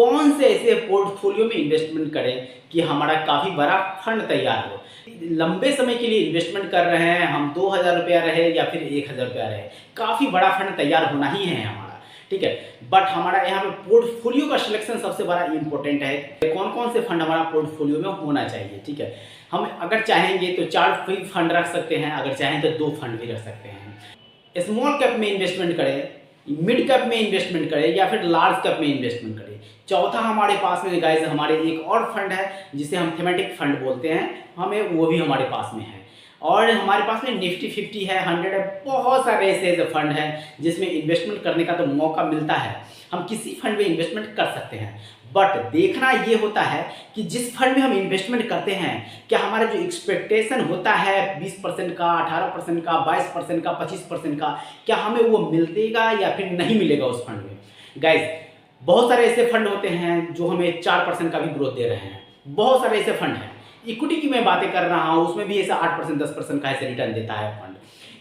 कौन से ऐसे पोर्टफोलियो में इन्वेस्टमेंट करें कि हमारा काफ़ी बड़ा फंड तैयार हो। लंबे समय के लिए इन्वेस्टमेंट कर रहे हैं हम, 2000 रुपया रहे या फिर 1000 रुपया रहे, काफ़ी बड़ा फंड तैयार होना ही है हमारा, ठीक है। बट हमारा यहाँ पे पोर्टफोलियो का सिलेक्शन सबसे बड़ा इंपॉर्टेंट है, कौन कौन से फंड हमारा पोर्टफोलियो में होना चाहिए, ठीक है। हम अगर चाहेंगे तो 4 फंड रख सकते हैं, अगर चाहें तो 2 फंड भी रख सकते हैं। स्मॉल कैप में इन्वेस्टमेंट करें, मिड कैप में इन्वेस्टमेंट करें या फिर लार्ज कैप में इन्वेस्टमेंट करें। चौथा हमारे पास में गाइस हमारे एक और फंड है जिसे हम थीमेटिक फंड बोलते हैं, हमें वो भी हमारे पास में है। और हमारे पास में निफ्टी 50 है, 100 है, बहुत सारे ऐसे फंड हैं जिसमें इन्वेस्टमेंट करने का तो मौका मिलता है, हम किसी फंड में इन्वेस्टमेंट कर सकते हैं। बट देखना ये होता है कि जिस फंड में हम इन्वेस्टमेंट करते हैं क्या हमारा जो एक्सपेक्टेशन होता है 20% का, 18% का, 22% का, 25% का, क्या हमें वो मिलेगा या फिर नहीं मिलेगा उस फंड में। गाइज बहुत सारे ऐसे फंड होते हैं जो हमें 4% का भी ग्रोथ दे रहे हैं, बहुत सारे ऐसे फंड हैं। इक्विटी की मैं बातें कर रहा हूँ, उसमें भी ऐसा 8% 10% का ऐसे रिटर्न देता है फंड।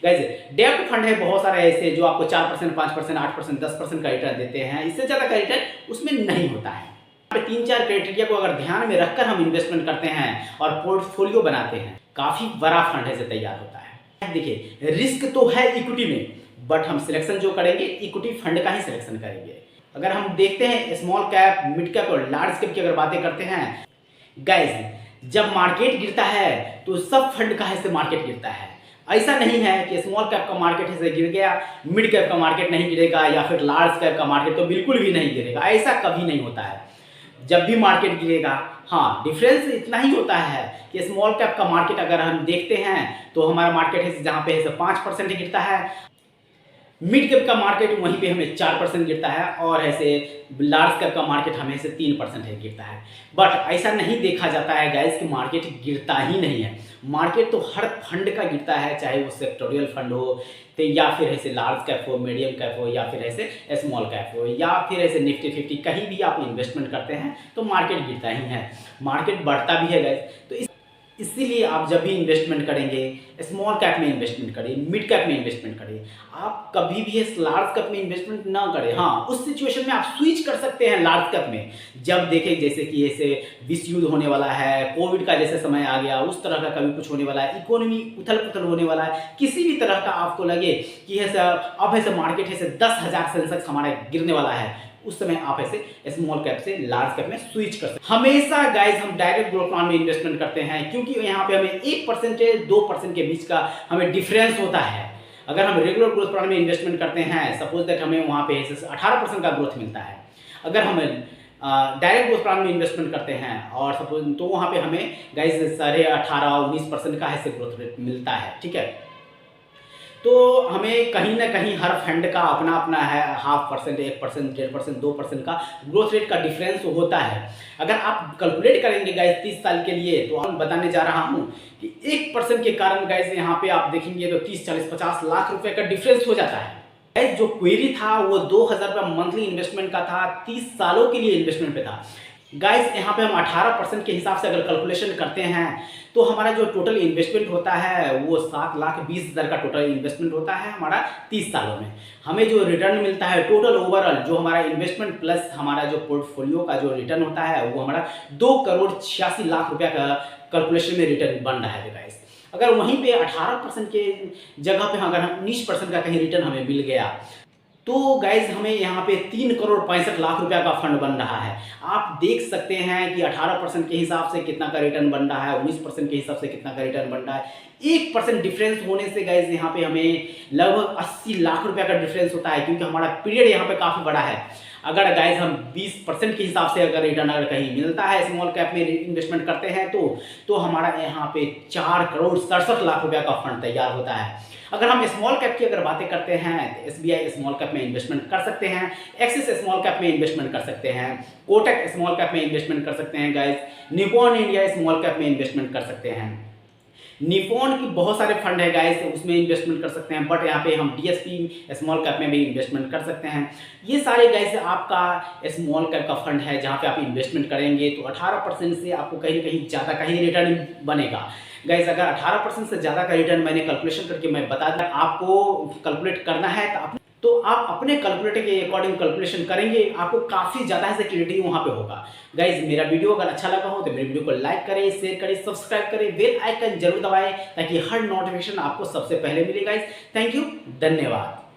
गाइज डेब्ट फंड है बहुत सारे ऐसे जो आपको 4%, 5%, 8%, 10% का रिटर्न देते हैं, इससे ज़्यादा का रिटर्न उसमें नहीं होता है। 3-4 क्राइटेरिया को अगर ध्यान में रखकर हम इन्वेस्टमेंट करते हैं और पोर्टफोलियो बनाते हैं, काफ़ी बड़ा फंड ऐसे तैयार होता है। देखिए रिस्क तो है इक्विटी में, बट हम सिलेक्शन जो करेंगे इक्विटी फंड का ही सिलेक्शन करेंगे। अगर हम देखते हैं स्मॉल कैप, मिड कैप और लार्ज कैप की अगर बातें करते हैं, गाइज जब मार्केट गिरता है तो सब फंड का ऐसे मार्केट गिरता है। ऐसा नहीं है कि स्मॉल कैप का मार्केट ऐसे गिर गया, मिड कैप का मार्केट नहीं गिरेगा या फिर लार्ज कैप का मार्केट तो बिल्कुल भी नहीं गिरेगा, ऐसा कभी नहीं होता है। जब भी मार्केट गिरेगा, हाँ डिफरेंस इतना ही होता है कि स्मॉल कैप का मार्केट अगर हम देखते हैं तो हमारा मार्केट है जहाँ पे है 5% गिरता है, मिड कैप का मार्केट वहीं पे हमें 4% गिरता है और ऐसे लार्ज कैप का मार्केट हमें से 3% है गिरता है। बट ऐसा नहीं देखा जाता है गाइस कि मार्केट गिरता ही नहीं है, मार्केट तो हर फंड का गिरता है, चाहे वो सेक्टोरियल फंड हो तो या फिर ऐसे लार्ज कैप हो, मीडियम कैप हो या फिर ऐसे स्मॉल कैप हो या फिर ऐसे निफ्टी 50, कहीं भी आप इन्वेस्टमेंट करते हैं तो मार्केट गिरता ही है, मार्केट बढ़ता भी है गाइस। तो इसीलिए आप जब भी इन्वेस्टमेंट करेंगे स्मॉल कैप में इन्वेस्टमेंट करें, मिड कैप में इन्वेस्टमेंट करें, आप कभी भी इस लार्ज कैप में इन्वेस्टमेंट ना करें। हाँ उस सिचुएशन में आप स्विच कर सकते हैं लार्ज कैप में, जब देखें जैसे कि ऐसे विश्व युद्ध होने वाला है, कोविड का जैसे समय आ गया, उस तरह का कभी कुछ होने वाला है, इकोनॉमी उथल पुथल होने वाला है, किसी भी तरह का आपको लगे कि ऐसा अब ऐसे मार्केट ऐसे 10,000 सेंसेक्स हमारा गिरने वाला है, उस समय आप ऐसे स्मॉल कैप से लार्ज कैप में स्विच कर सकते हैं। हमेशा गाइस हम डायरेक्ट ग्रोथ प्लान में इन्वेस्टमेंट करते हैं क्योंकि यहाँ पे हमें 1% 2% के बीच का हमें डिफरेंस होता है। अगर हम रेगुलर ग्रोथ प्लान में इन्वेस्टमेंट करते हैं, सपोज दैट हमें वहाँ पे 18% का ग्रोथ मिलता है। अगर हम डायरेक्ट ग्रोथ प्लान में इन्वेस्टमेंट करते हैं और सपोज तो वहाँ पे हमें गाइस 18.5-19% का ऐसे ग्रोथ रेट मिलता है, ठीक है। तो हमें कहीं ना कहीं हर फंड का अपना अपना है, 0.5%, 1%, 1.5%, 2% का ग्रोथ रेट का डिफरेंस होता है। अगर आप कैलकुलेट करेंगे गाइस 30 साल के लिए, तो हम बताने जा रहा हूँ कि 1% के कारण गाइस यहाँ पे आप देखेंगे तो 30, 40, 50 लाख रुपए का डिफरेंस हो जाता है। गाइस जो क्वेरी था वो 2000 रुपये मंथली इन्वेस्टमेंट का था, 30 सालों के लिए इन्वेस्टमेंट पे था। गाइस यहाँ पे हम 18% के हिसाब से अगर कैलकुलेशन करते हैं तो हमारा जो टोटल इन्वेस्टमेंट होता है वो 7,20,000 का टोटल इन्वेस्टमेंट होता है हमारा 30 सालों में। हमें जो रिटर्न मिलता है टोटल ओवरऑल जो हमारा इन्वेस्टमेंट प्लस हमारा जो पोर्टफोलियो का जो रिटर्न होता है वो हमारा 2,86,00,000 रुपया का कैलकुलेशन में रिटर्न बन रहा है गाइस। अगर वहीं पे 18% के जगह पे अगर हम 19% का कहीं रिटर्न हमें मिल गया तो गाइज हमें यहाँ पे 3,65,00,000 रुपया का फंड बन रहा है। आप देख सकते हैं कि 18% के हिसाब से कितना का रिटर्न बन रहा है, 19% के हिसाब से कितना का रिटर्न बन रहा है। 1% डिफरेंस होने से गाइज यहाँ पे हमें लगभग 80 लाख रुपया का डिफरेंस होता है क्योंकि हमारा पीरियड यहाँ पे काफ़ी बड़ा है। अगर गाइज हम 20% के हिसाब से अगर रिटर्न अगर कहीं मिलता है स्मॉल कैप में इन्वेस्टमेंट करते हैं तो हमारा यहाँ पे 4,67,00,000 रुपया का फंड तैयार होता है। अगर हम स्मॉल कैप की अगर बातें करते हैं तो SBI स्मॉल कैप में इन्वेस्टमेंट कर सकते हैं, एक्सिस स्मॉल कैप में इन्वेस्टमेंट कर सकते हैं, कोटक स्मॉल कैप में इन्वेस्टमेंट कर सकते हैं guys, Nippon India small cap में इन्वेस्टमेंट कर सकते हैं। निपॉन की बहुत सारे फंड है गाइस, उसमें इन्वेस्टमेंट कर सकते हैं, बट यहाँ पे हम DSP स्मॉल कैप में भी इन्वेस्टमेंट कर सकते हैं। ये सारे गाइस आपका स्मॉल कैप का फंड है जहाँ पे आप इन्वेस्टमेंट करेंगे तो 18% से आपको कहीं ना कहीं ज़्यादा का ही रिटर्न बनेगा। गाइस अगर 18% से ज़्यादा का रिटर्न मैंने कैलकुलेशन करके मैं बता दूं, आपको कैलकुलेट करना है तो आप तो आप अपने कैलकुलेटर के अकॉर्डिंग कैलकुलेशन करेंगे, आपको काफ़ी ज़्यादा सिक्योरिटी वहाँ पे होगा। गाइज मेरा वीडियो अगर अच्छा लगा हो तो मेरे वीडियो को लाइक करें, शेयर करें, सब्सक्राइब करें, बेल आइकन जरूर दबाएं ताकि हर नोटिफिकेशन आपको सबसे पहले मिले। गाइज थैंक यू, धन्यवाद।